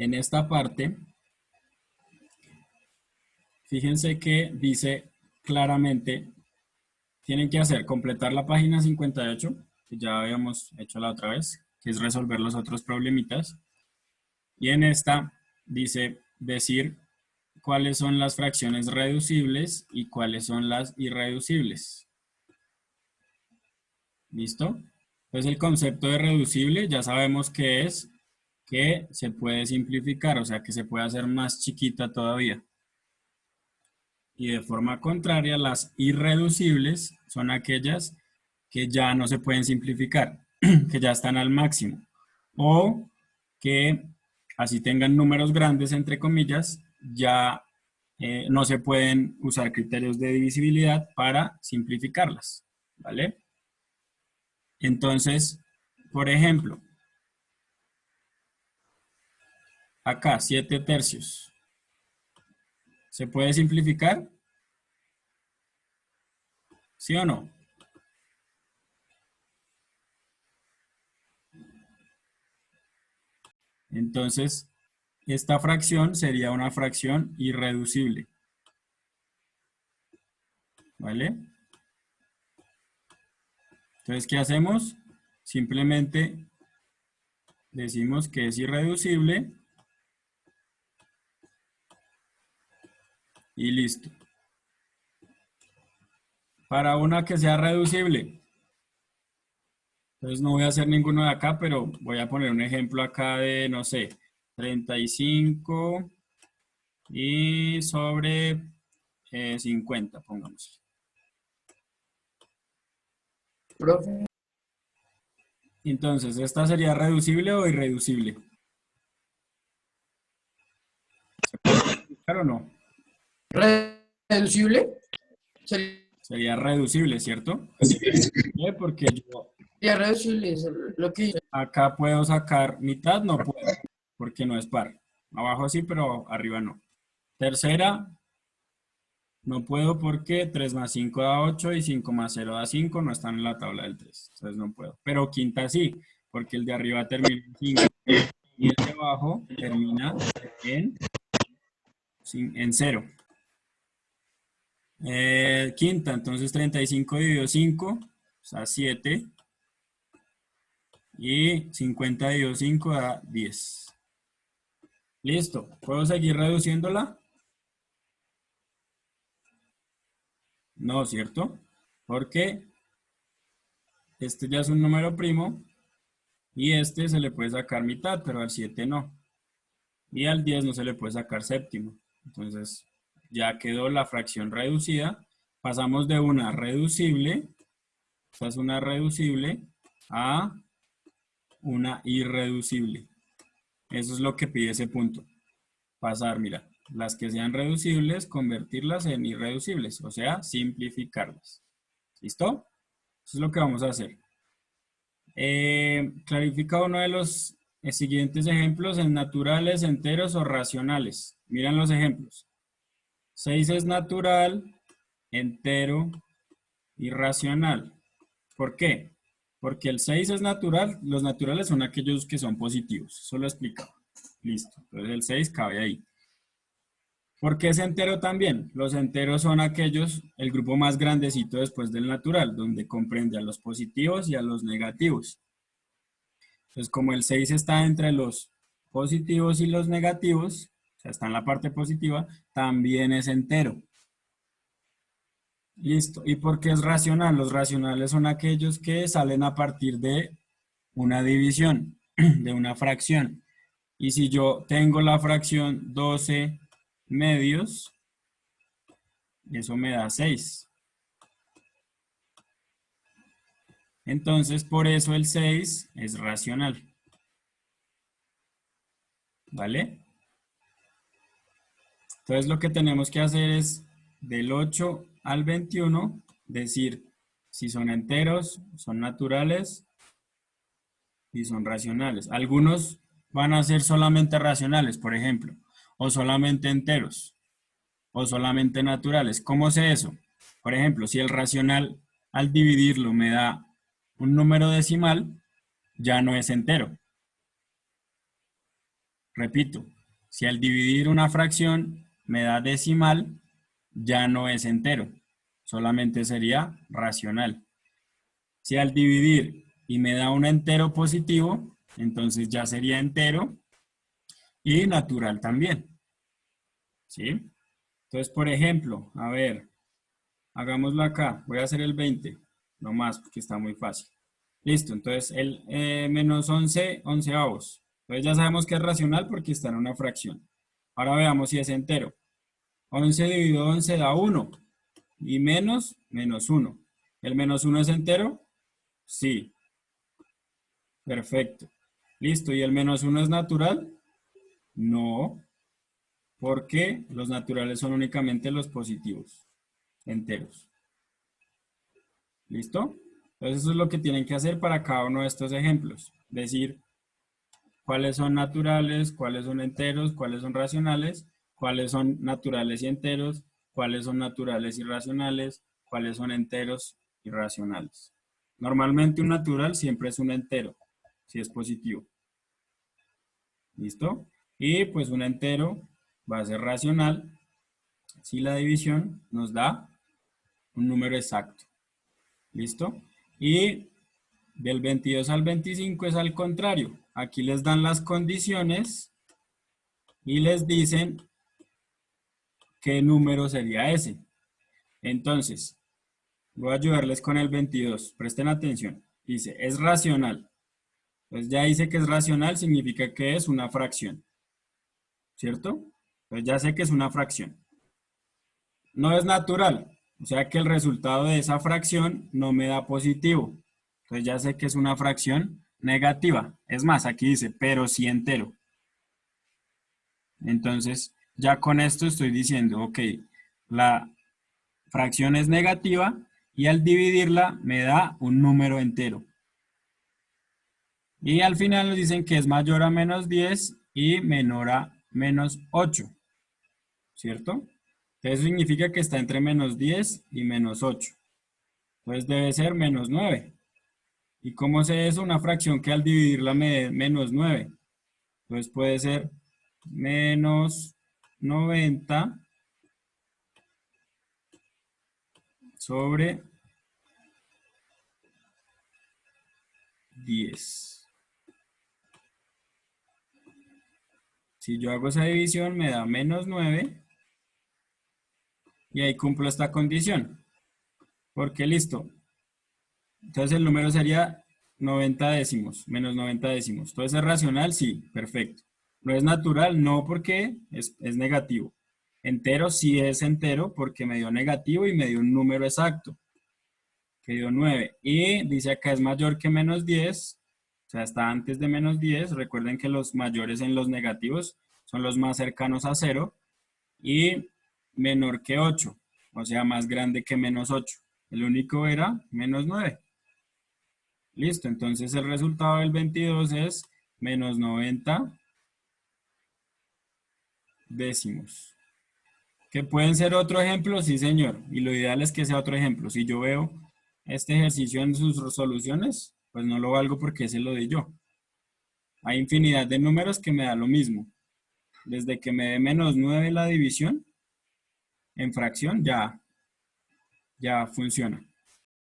en esta parte, fíjense que dice claramente, tienen que completar la página 58, que ya habíamos hecho la otra vez, que es resolver los otros problemitas. Y en esta dice decir cuáles son las fracciones reducibles y cuáles son las irreducibles. ¿Listo? Entonces el concepto de reducible ya sabemos que es que se puede simplificar, o sea que se puede hacer más chiquita todavía. Y de forma contraria, las irreducibles son aquellas que ya no se pueden simplificar, que ya están al máximo. O que así tengan números grandes, entre comillas, ya no se pueden usar criterios de divisibilidad para simplificarlas. ¿Vale? Entonces, por ejemplo, acá 7 tercios. ¿Se puede simplificar? ¿Sí o no? Entonces, esta fracción sería una fracción irreducible. ¿Vale? Entonces, ¿qué hacemos? Simplemente decimos que es irreducible y listo. Para una que sea reducible, entonces no voy a hacer ninguno de acá, pero voy a poner un ejemplo acá de, no sé, 35 y sobre 50, pongamos. Profe, Entonces, ¿esta sería reducible o irreducible? ¿Se puede simplificar o no? ¿reducible? Sería reducible, ¿cierto? Porque yo Sería reducible, es lo que dice. acá puedo sacar mitad, no puedo, porque no es par. Abajo sí, pero arriba no. Tercera, no puedo porque 3 más 5 da 8 y 5 más 0 da 5, no están en la tabla del 3, entonces no puedo. Pero quinta sí, porque el de arriba termina en 5 y el de abajo termina en 0. Quinta, entonces 35 dividido 5, o sea 7. Y 50 dividido 5 da 10. Listo. ¿Puedo seguir reduciéndola? No, ¿cierto? Porque este ya es un número primo y este se le puede sacar mitad, pero al 7 no. Y al 10 no se le puede sacar séptimo. Entonces ya quedó la fracción reducida. Pasamos de una reducible, esta es una reducible, a una irreducible. Eso es lo que pide ese punto. Pasar, mira, las que sean reducibles, convertirlas en irreducibles, o sea, simplificarlas. ¿Listo? Eso es lo que vamos a hacer. Clarifica uno de los siguientes ejemplos en naturales, enteros o racionales. Miran los ejemplos. 6 es natural, entero y racional. ¿Por qué? Porque el 6 es natural, los naturales son aquellos que son positivos. Eso lo he explicado. Listo. Entonces el 6 cabe ahí. ¿Por qué es entero también? Los enteros son aquellos, el grupo más grandecito después del natural, donde comprende a los positivos y a los negativos. Entonces, como el 6 está entre los positivos y los negativos, o sea, está en la parte positiva, también es entero. Listo. ¿Y por qué es racional? Los racionales son aquellos que salen a partir de una división, de una fracción. Y si yo tengo la fracción 12 medios, eso me da 6. Entonces, por eso el 6 es racional. ¿Vale? Entonces, lo que tenemos que hacer es del 8 al 21, decir si son enteros, son naturales y son racionales. Algunos van a ser solamente racionales, por ejemplo, o solamente enteros, o solamente naturales. ¿Cómo sé eso? Por ejemplo, si el racional al dividirlo me da un número decimal, ya no es entero. Repito, si al dividir una fracción me da decimal, ya no es entero, solamente sería racional. Si al dividir y me da un entero positivo, entonces ya sería entero y natural también. ¿Sí? Entonces, por ejemplo, a ver, hagámoslo acá. Voy a hacer el 20, no más porque está muy fácil. Listo, entonces el menos 11 onceavos. Entonces ya sabemos que es racional porque está en una fracción. Ahora veamos si es entero. 11 dividido 11 da 1 y menos 1. ¿El menos 1 es entero? Sí, perfecto. Listo, ¿y el menos 1 es natural? No, porque los naturales son únicamente los positivos, enteros. ¿Listo? Entonces eso es lo que tienen que hacer para cada uno de estos ejemplos. Decir cuáles son naturales, cuáles son enteros, cuáles son racionales, cuáles son naturales y enteros, cuáles son naturales y racionales, cuáles son enteros y racionales. Normalmente un natural siempre es un entero, si es positivo. ¿Listo? Y pues un entero va a ser racional si la división nos da un número exacto. ¿Listo? Y del 22 al 25 es al contrario. Aquí les dan las condiciones y les dicen qué número sería ese. Entonces, voy a ayudarles con el 22. Presten atención. Dice, es racional. Pues ya dice que es racional, significa que es una fracción. ¿Cierto? Pues ya sé que es una fracción. No es natural. O sea que el resultado de esa fracción no me da positivo. Entonces ya sé que es una fracción negativa. Es más, aquí dice, pero sí entero. Entonces, ya con esto estoy diciendo, ok, la fracción es negativa y al dividirla me da un número entero. Y al final nos dicen que es mayor a menos 10 y menor a menos 8, ¿cierto? Eso significa que está entre menos 10 y menos 8. Entonces debe ser menos 9. ¿Y cómo sé eso? Una fracción que al dividirla me dé menos 9. Entonces puede ser menos 90 sobre 10. Si yo hago esa división me da menos 9 y ahí cumplo esta condición. Porque listo. Entonces el número sería 90 décimos, menos 90 décimos. Entonces es racional, sí, perfecto. No es natural, no porque es negativo. Entero sí es entero porque me dio negativo y me dio un número exacto, que dio 9. Y dice acá es mayor que menos 10, o sea, está antes de menos 10. Recuerden que los mayores en los negativos son los más cercanos a 0. Y menor que 8, o sea, más grande que menos 8. El único era menos 9. Listo, entonces el resultado del 22 es menos 90 décimos. ¿Que pueden ser otro ejemplo? Sí, señor. Y lo ideal es que sea otro ejemplo. Si yo veo este ejercicio en sus soluciones, pues no lo valgo porque ese lo di yo. Hay infinidad de números que me da lo mismo. Desde que me dé menos 9 la división en fracción, ya funciona.